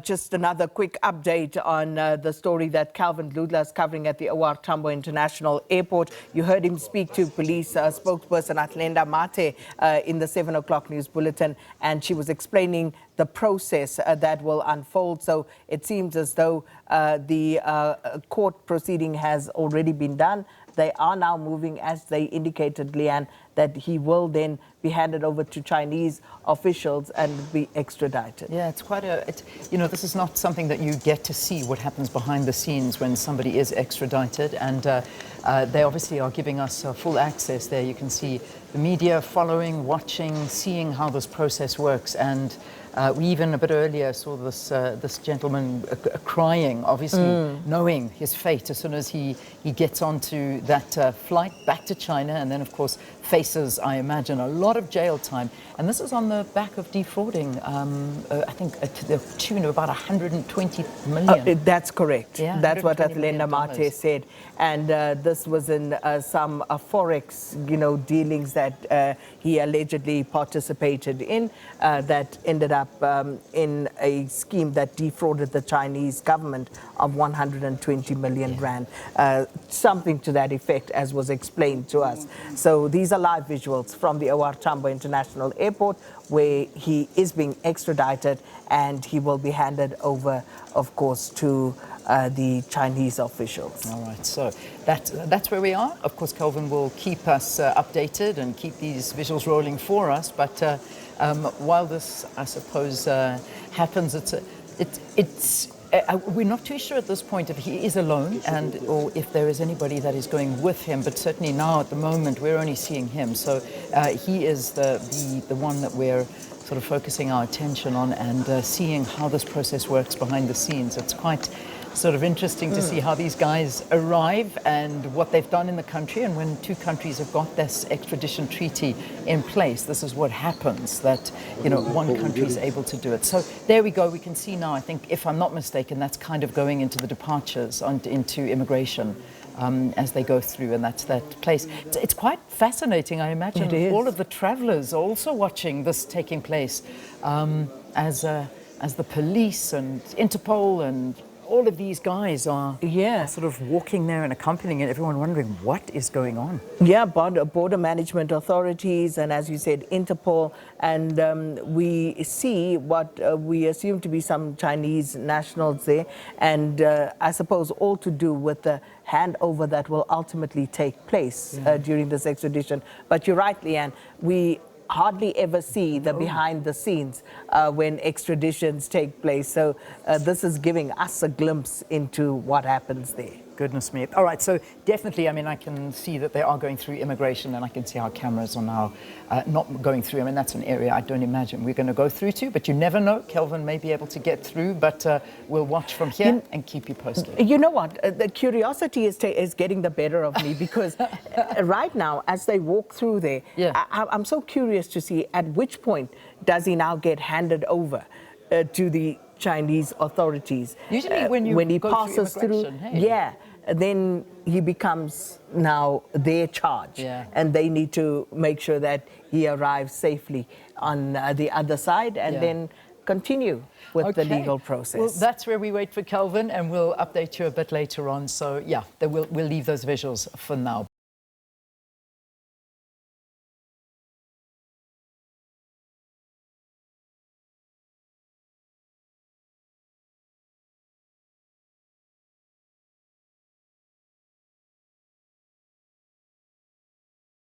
Just another quick update on the story that Calvin Ludla is covering at the OR Tambo International Airport. You heard him speak to police spokesperson Atlenda Mate in the 7 o'clock news bulletin, and she was explaining the process that will unfold. So it seems as though the court proceeding has already been done. They are now moving, as they indicated, Leanne, that he will then be handed over to Chinese officials and be extradited. Yeah, it's quite this is not something that you get to see what happens behind the scenes when somebody is extradited. And they obviously are giving us full access there. You can see the media following, watching, seeing how this process works. And we even a bit earlier saw this gentleman crying, obviously knowing his fate as soon as he gets onto that flight back to China, and then of course faces, I imagine, a lot of jail time. And this is on the back of defrauding, I think to the tune of about 120 million. That's correct. Yeah, that's what Atlenda Mate said. And this was in some forex, dealings that he allegedly participated in that ended up in a scheme that defrauded the Chinese government of 120 million rand, something to that effect, as was explained to us. So these are live visuals from the OR Tambo International Airport, where he is being extradited, and he will be handed over, of course, to the Chinese officials. All right, so that's where we are. Of course, Kelvin will keep us updated and keep these visuals rolling for us. But while this, I suppose, happens, we're not too sure at this point if he is alone or if there is anybody that is going with him. But certainly now, at the moment, we're only seeing him. So he is the one that we're sort of focusing our attention on and seeing how this process works behind the scenes. It's quite sort of interesting to see how these guys arrive and what they've done in the country. And when two countries have got this extradition treaty in place, this is what happens, that one country is able to do it. So there we go. We can see now, I think, if I'm not mistaken, that's kind of going into the departures into immigration as they go through, and that's that place. It's quite fascinating, I imagine. It is. All of the travelers are also watching this taking place as the police and Interpol and all of these guys are sort of walking there and accompanying it, everyone wondering what is going on. Yeah, border management authorities and, as you said, Interpol. And we see what we assume to be some Chinese nationals there. And I suppose all to do with the handover that will ultimately take place during this extradition. But you're right, Leanne, we hardly ever see the behind the scenes when extraditions take place. So this is giving us a glimpse into what happens there. Goodness me. All right, so definitely, I mean, I can see that they are going through immigration, and I can see our cameras are now not going through. I mean, that's an area I don't imagine we're going to go through to, but you never know. Kelvin may be able to get through, but we'll watch from here and keep you posted. You know what? The curiosity is getting the better of me, because right now, as they walk through there, I'm so curious to see at which point does he now get handed over to the Chinese authorities. Usually when he passes through, then he becomes now their charge, and they need to make sure that he arrives safely on the other side, and then continue with the legal process. Well, that's where we wait for Kelvin, and we'll update you a bit later on. So yeah, we'll leave those visuals for now.